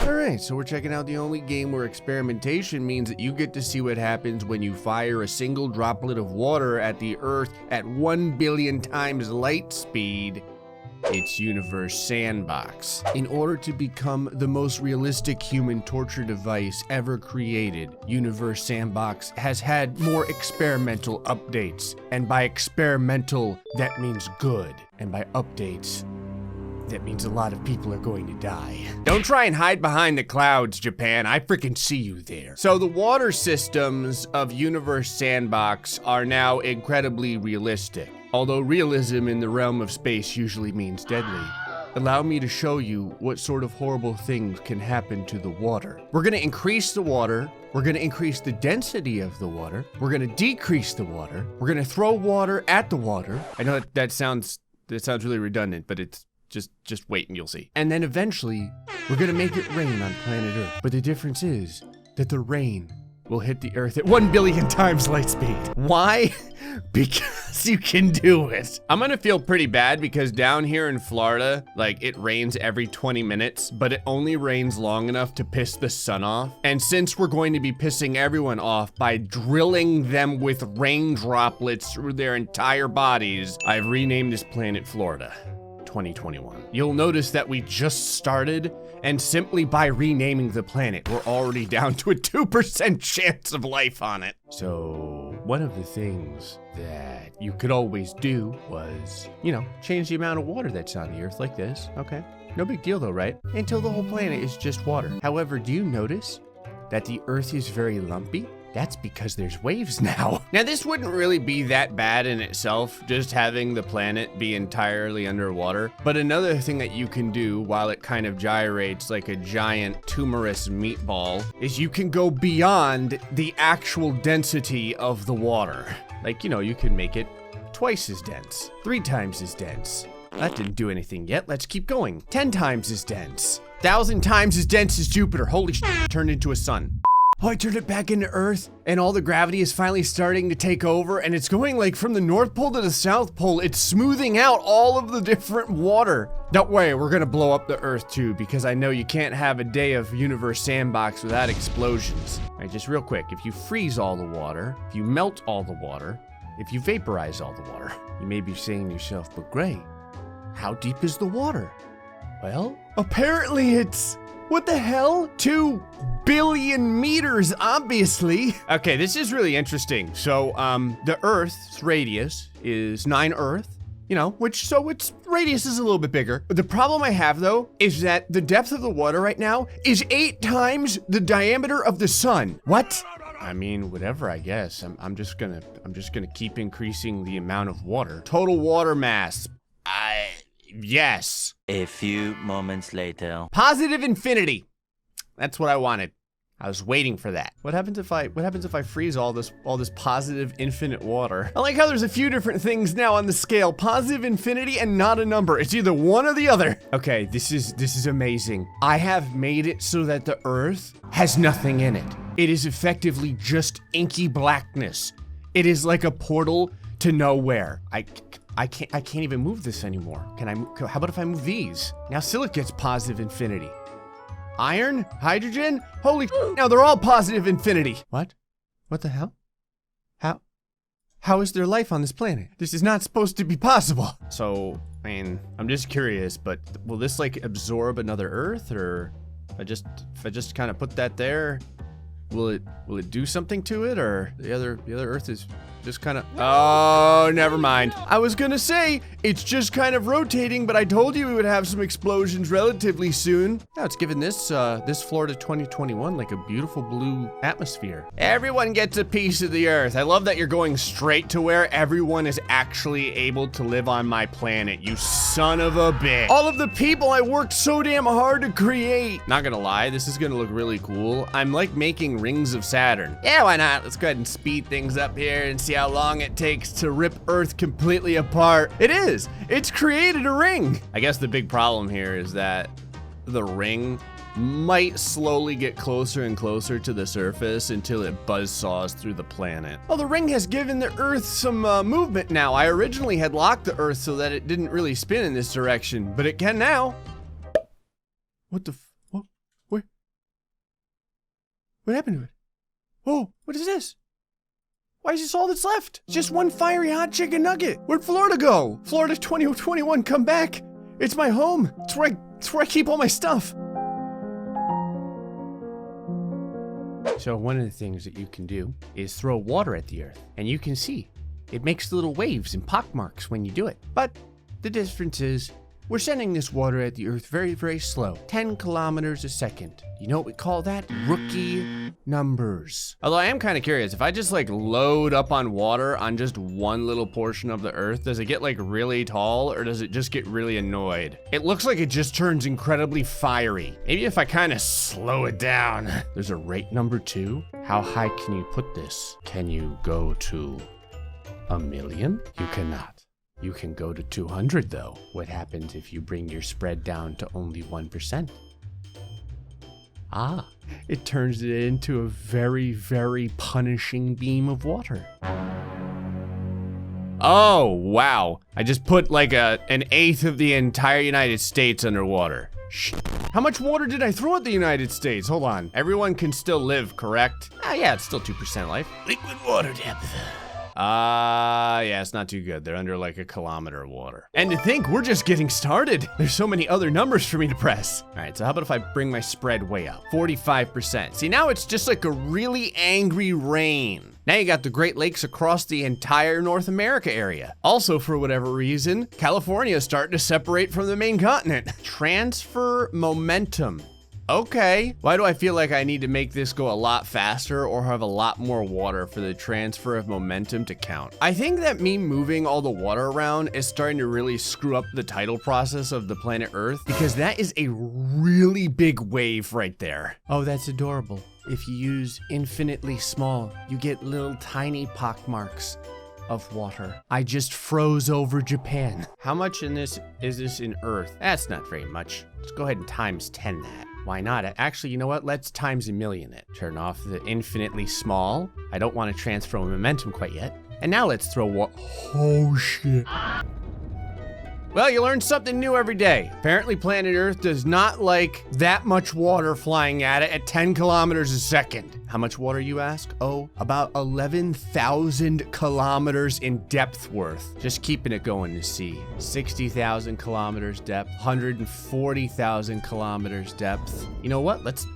Alright, so we're checking out the only game where experimentation means that you get to see what happens when you fire a single droplet of water at the Earth at 1 billion times light speed. It's Universe Sandbox. In order to become the most realistic human torture device ever created, Universe Sandbox has had more experimental updates. And by experimental, that means good. And by updates, that means a lot of people are going to die. Don't try and hide behind the clouds, Japan. I freaking see you there. So the water systems of Universe Sandbox are now incredibly realistic. Although realism in the realm of space usually means deadly. Allow me to show you what sort of horrible things can happen to the water. We're gonna increase the water. We're gonna increase the density of the water. We're gonna decrease the water. We're gonna throw water at the water. I know that sounds really redundant, but it's just wait and you'll see. And then eventually, we're gonna make it rain on planet Earth. But the difference is that the rain will hit the Earth at 1 billion times light speed. Why? Because you can do it. I'm gonna feel pretty bad because down here in Florida, like it rains every 20 minutes, but it only rains long enough to piss the sun off. And since we're going to be pissing everyone off by drilling them with rain droplets through their entire bodies, I've renamed this planet Florida. 2021. You'll notice that we just started, and simply by renaming the planet, we're already down to a 2% chance of life on it. So one of the things that you could always do was, change the amount of water that's on the Earth like this. Okay, no big deal though, right? Until the whole planet is just water. However, do you notice that the Earth is very lumpy? That's because there's waves now. Now, this wouldn't really be that bad in itself, just having the planet be entirely underwater. But another thing that you can do while it kind of gyrates like a giant tumorous meatball is you can go beyond the actual density of the water. Like, you can make it twice as dense, 3 times as dense. That didn't do anything yet. Let's keep going. 10 times as dense, 1,000 times as dense as Jupiter. Holy shit, turned into a sun. Oh, I turned it back into Earth, and all the gravity is finally starting to take over, and it's going like from the North Pole to the South Pole. It's smoothing out all of the different water. Don't worry, we're gonna blow up the Earth too, because I know you can't have a day of Universe Sandbox without explosions. All right, just real quick, if you freeze all the water, if you melt all the water, if you vaporize all the water, you may be saying to yourself, but Gray, how deep is the water? Well, apparently it's, what the hell? 2 billion meters, obviously. Okay, this is really interesting. So, the Earth's radius is 9 Earth, so its radius is a little bit bigger. But the problem I have though, is that the depth of the water right now is 8 times the diameter of the sun. What? I mean, whatever, I guess. I'm just gonna keep increasing the amount of water. Total water mass. Yes. A few moments later. Positive infinity. That's what I wanted. I was waiting for that. What happens if I freeze all this positive infinite water? I like how there's a few different things now on the scale. Positive infinity and not a number. It's either one or the other. Okay, this is amazing. I have made it so that the Earth has nothing in it. It is effectively just inky blackness. It is like a portal to nowhere. I can't even move this anymore. How about if I move these? Now silicate gets positive infinity. Iron? Hydrogen? Holy now they're all positive infinity. What? What the hell? How is there life on this planet? This is not supposed to be possible. So, I mean, I'm just curious, but will this like absorb another Earth, or if I just kind of put that there, will it do something to it, or the other Earth is just kind of, oh, never mind. I was gonna say, it's just kind of rotating, but I told you we would have some explosions relatively soon. Now it's giving this Florida 2021 like a beautiful blue atmosphere. Everyone gets a piece of the Earth. I love that you're going straight to where everyone is actually able to live on my planet, you son of a bitch. All of the people I worked so damn hard to create. Not gonna lie, this is gonna look really cool. I'm like making rings of Saturn. Yeah, why not? Let's go ahead and speed things up here and see how long it takes to rip Earth completely apart. It is. It's created a ring. I guess the big problem here is that the ring might slowly get closer and closer to the surface until it buzzsaws through the planet. Well, the ring has given the Earth some movement now. I originally had locked the Earth so that it didn't really spin in this direction, but it can now. What the What happened to it? Oh, what is this? Why is this all that's left? It's just one fiery hot chicken nugget. Where'd Florida go? Florida 2021, come back. It's my home. It's where I keep all my stuff. So one of the things that you can do is throw water at the earth, and you can see it makes little waves and pockmarks when you do it. But the difference is we're sending this water at the earth very, very slow, 10 kilometers a second. You know what we call that? Rookie numbers. Although I am kind of curious, if I just like load up on water on just one little portion of the earth, does it get like really tall or does it just get really annoyed? It looks like it just turns incredibly fiery. Maybe if I kind of slow it down. There's a rate number 2. How high can you put this? Can you go to 1,000,000? You cannot. You can go to 200 though. What happens if you bring your spread down to only 1%? Ah, it turns it into a very, very punishing beam of water. Oh, wow. I just put like an eighth of the entire United States underwater. How much water did I throw at the United States? Hold on. Everyone can still live, correct? Ah, yeah, it's still 2% life. Liquid water depth. Yeah, it's not too good. They're under like a kilometer of water. And to think, we're just getting started. There's so many other numbers for me to press. All right, so how about if I bring my spread way up? 45%. See, now it's just like a really angry rain. Now you got the Great Lakes across the entire North America area. Also, for whatever reason, California is starting to separate from the main continent. Transfer momentum. Okay, why do I feel like I need to make this go a lot faster or have a lot more water for the transfer of momentum to count? I think that me moving all the water around is starting to really screw up the tidal process of the planet Earth because that is a really big wave right there. Oh, that's adorable. If you use infinitely small, you get little tiny pockmarks of water. I just froze over Japan. How much in this is this in Earth? That's not very much. Let's go ahead and times 10 that. Why not? Actually, you know what? Let's times 1,000,000 it. Turn off the infinitely small. I don't want to transfer momentum quite yet. And now let's throw oh shit. Well, you learn something new every day. Apparently planet Earth does not like that much water flying at it at 10 kilometers a second. How much water, you ask? Oh, about 11,000 kilometers in depth worth. Just keeping it going to sea. 60,000 kilometers depth, 140,000 kilometers depth. You know what? Let's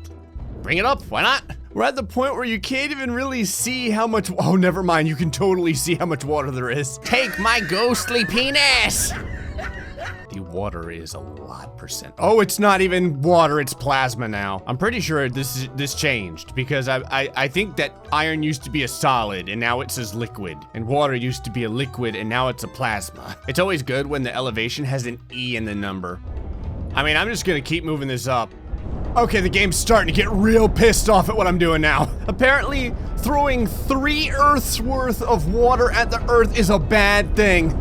bring it up. Why not? We're at the point where you can't even really see how much, oh, never mind. You can totally see how much water there is. Take my ghostly penis. The water is a lot percent. Oh, it's not even water, it's plasma now. I'm pretty sure this changed because I think that iron used to be a solid and now it says liquid. And water used to be a liquid and now it's a plasma. It's always good when the elevation has an E in the number. I mean, I'm just gonna keep moving this up. Okay, the game's starting to get real pissed off at what I'm doing now. Apparently, throwing 3 Earths worth of water at the Earth is a bad thing.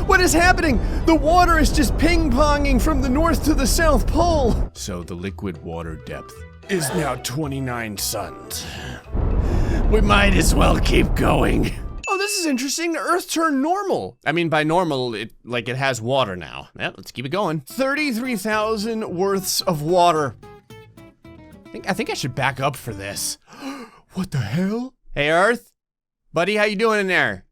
What is happening? The water is just ping-ponging from the north to the South Pole. So the liquid water depth is now 29 suns. We might as well keep going. Oh, this is interesting. The Earth turned normal. I mean, by normal, it has water now. Yeah, let's keep it going. 33,000 worths of water. I think I should back up for this. What the hell? Hey, Earth. Buddy, how you doing in there?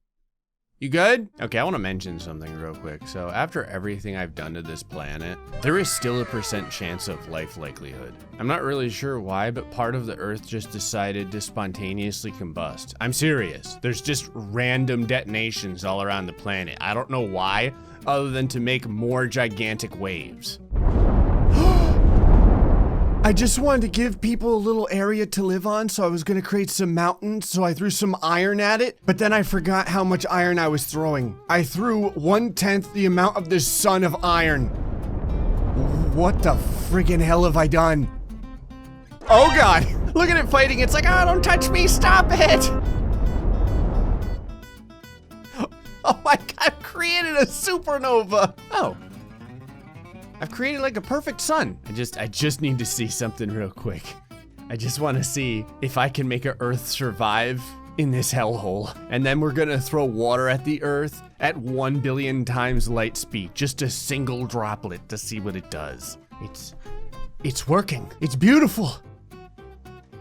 You good? Okay, I want to mention something real quick. So after everything I've done to this planet, there is still a % chance of life likelihood. I'm not really sure why, but part of the Earth just decided to spontaneously combust. I'm serious. There's just random detonations all around the planet. I don't know why, other than to make more gigantic waves. I just wanted to give people a little area to live on, so I was gonna create some mountains, so I threw some iron at it, but then I forgot how much iron I was throwing. I threw 1/10 the amount of this sun of iron. What the friggin' hell have I done? Oh God, look at it fighting. It's like, oh, don't touch me, stop it. Oh my God, I've created a supernova. Oh. I've created like a perfect sun. I just need to see something real quick. I just want to see if I can make an Earth survive in this hellhole. And then we're gonna throw water at the Earth at 1 billion times light speed. Just a single droplet to see what it does. It's working. It's beautiful.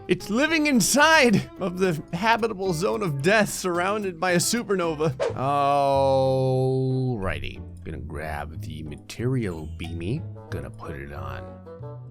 It's living inside of the habitable zone of death, surrounded by a supernova. Alrighty, gonna grab the material beamy, gonna put it on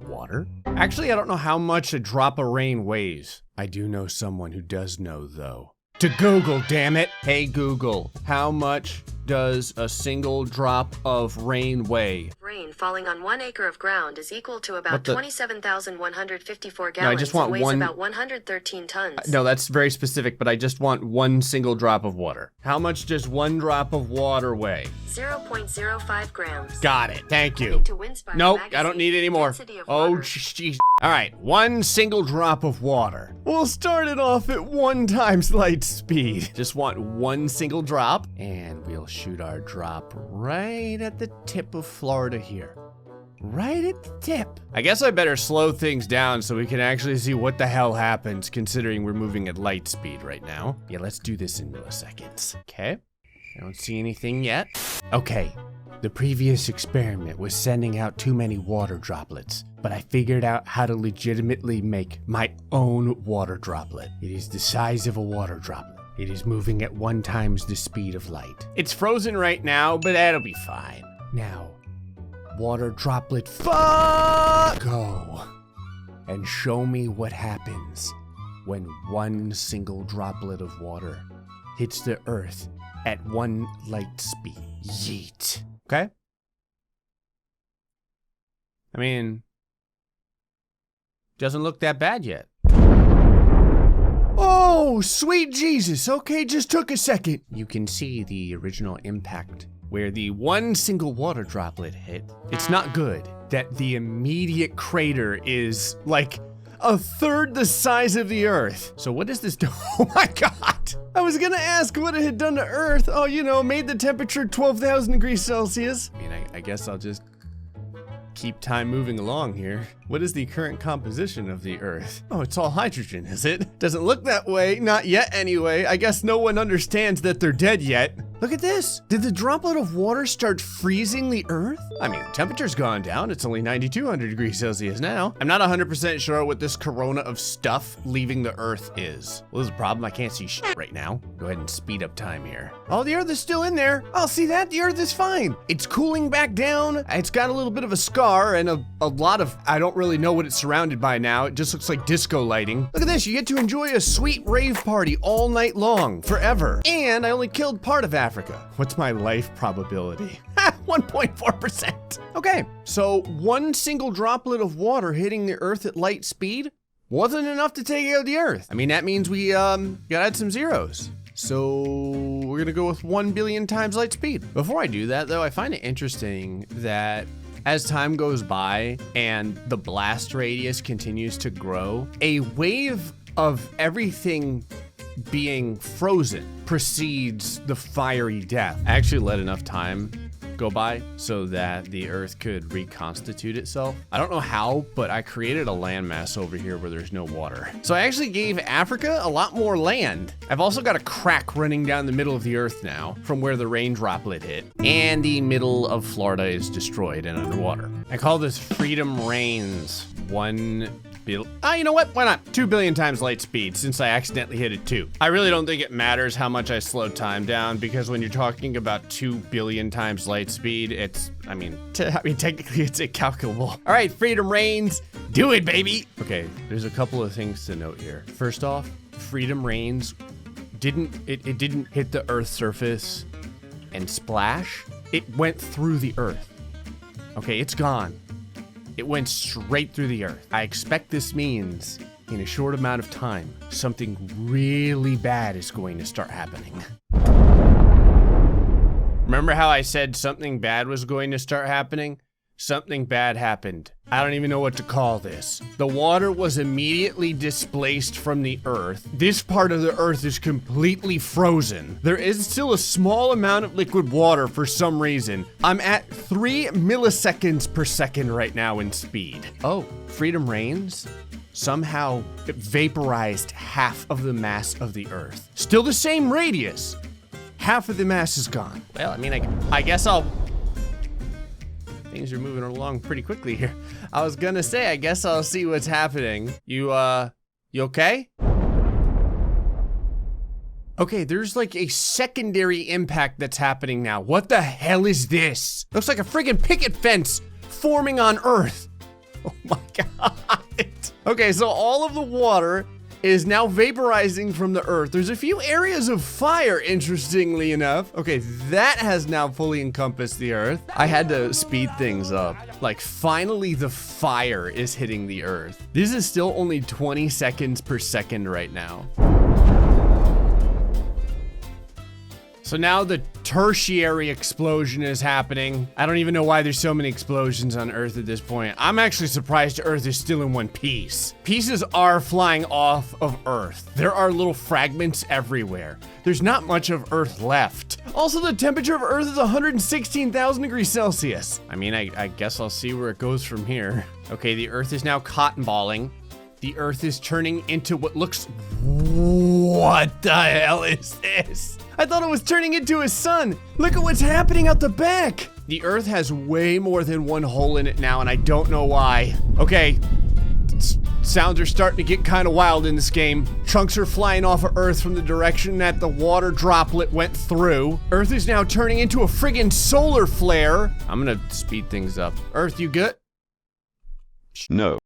water. Actually, I don't know how much a drop of rain weighs. I do know someone who does know, though. To Google, damn it. Hey Google, how much does a single drop of rain weigh? Rain falling on 1 acre of ground is equal to about 27,154 gallons. No, I just want and weighs one. about 113 tons. No, that's very specific, but I just want one single drop of water. How much does one drop of water weigh? 0.05 grams. Got it. Thank you. According to Winspire Nope, I magazine, don't need any more. density of Oh, water- jeez. All right, one single drop of water. We'll start it off at 1 times light speed. Just want one single drop, and we'll shoot our drop right at the tip of Florida here. Right at the tip. I guess I better slow things down so we can actually see what the hell happens, considering we're moving at light speed right now. Yeah, let's do this in milliseconds. Okay, I don't see anything yet. Okay. The previous experiment was sending out too many water droplets, but I figured out how to legitimately make my own water droplet. It is the size of a water droplet. It is moving at 1 times the speed of light. It's frozen right now, but that'll be fine. Now, water droplet go. And show me what happens when one single droplet of water hits the earth at 1 light speed. Yeet. Okay? I mean, doesn't look that bad yet. Oh, sweet Jesus. Okay, just took a second. You can see the original impact where the one single water droplet hit. It's not good that the immediate crater is like 1/3 the size of the Earth. So what does this do? Oh my God. I was gonna ask what it had done to Earth. Oh, you know, made the temperature 12,000 degrees Celsius. I mean, I guess I'll just keep time moving along here. What is the current composition of the Earth? Oh, it's all hydrogen, is it? Doesn't look that way, not yet anyway. I guess no one understands that they're dead yet. Look at this. Did the droplet of water start freezing the Earth? I mean, temperature's gone down. It's only 9,200 degrees Celsius now. I'm not 100% sure what this corona of stuff leaving the Earth is. Well, there's a problem. I can't see shit right now. Go ahead and speed up time here. Oh, the Earth is still in there. Oh, see that? The Earth is fine. It's cooling back down. It's got a little bit of a scar and a lot of, I don't really know what it's surrounded by now. It just looks like disco lighting. Look at this. You get to enjoy a sweet rave party all night long, forever. And I only killed part of Africa. What's my life probability? 1.4%. Okay, so one single droplet of water hitting the Earth at light speed wasn't enough to take out the Earth. I mean, that means we gotta add some zeros. So we're gonna go with 1 billion times light speed. Before I do that though, I find it interesting that as time goes by and the blast radius continues to grow, a wave of everything being frozen precedes the fiery death. I actually let enough time go by so that the Earth could reconstitute itself. I don't know how, but I created a landmass over here where there's no water. So I actually gave Africa a lot more land. I've also got a crack running down the middle of the Earth now from where the rain droplet hit. And the middle of Florida is destroyed and underwater. I call this Freedom Reigns. You know what? Why not? 2 billion times light speed since I accidentally hit it 2. I really don't think it matters how much I slow time down because when you're talking about 2 billion times light speed, technically it's incalculable. All right, Freedom Reigns, do it, baby. Okay, there's a couple of things to note here. First off, Freedom Reigns didn't hit the Earth's surface and splash. It went through the Earth. Okay, it's gone. It went straight through the Earth. I expect this means in a short amount of time, something really bad is going to start happening. Remember how I said something bad was going to start happening? Something bad happened. I don't even know what to call this. The water was immediately displaced from the Earth. This part of the Earth is completely frozen. There is still a small amount of liquid water for some reason. I'm at 3 milliseconds per second right now in speed. Oh, Freedom Reigns somehow vaporized half of the mass of the Earth. Still the same radius. Half of the mass is gone. Well, I mean, I guess things are moving along pretty quickly here. I was gonna say, I guess I'll see what's happening. You You okay? Okay, there's like a secondary impact that's happening now. What the hell is this? Looks like a friggin' picket fence forming on Earth. Oh my God. Okay, so all of the water is now vaporizing from the Earth. There's a few areas of fire, interestingly enough. Okay, that has now fully encompassed the Earth. I had to speed things up. Like, finally the fire is hitting the Earth. This is still only 20 seconds per second right now. So now the tertiary explosion is happening. I don't even know why there's so many explosions on Earth at this point. I'm actually surprised Earth is still in one piece. Pieces are flying off of Earth. There are little fragments everywhere. There's not much of Earth left. Also, the temperature of Earth is 116,000 degrees Celsius. I mean, I guess I'll see where it goes from here. Okay, the Earth is now cotton balling. The Earth is turning into what looks... What the hell is this? I thought it was turning into a sun. Look at what's happening out the back. The Earth has way more than one hole in it now, and I don't know why. Okay, sounds are starting to get kind of wild in this game. Chunks are flying off of Earth from the direction that the water droplet went through. Earth is now turning into a friggin' solar flare. I'm gonna speed things up. Earth, you good? No.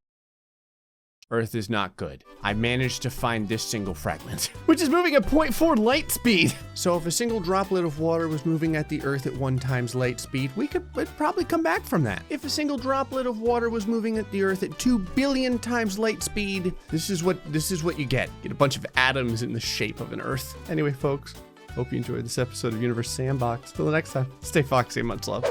Earth is not good. I managed to find this single fragment, which is moving at 0.4 light speed. So if a single droplet of water was moving at the Earth at 1 times light speed, we'd probably come back from that. If a single droplet of water was moving at the Earth at 2 billion times light speed, this is what you get. Get a bunch of atoms in the shape of an Earth. Anyway, folks, hope you enjoyed this episode of Universe Sandbox. Till the next time, stay foxy and much love.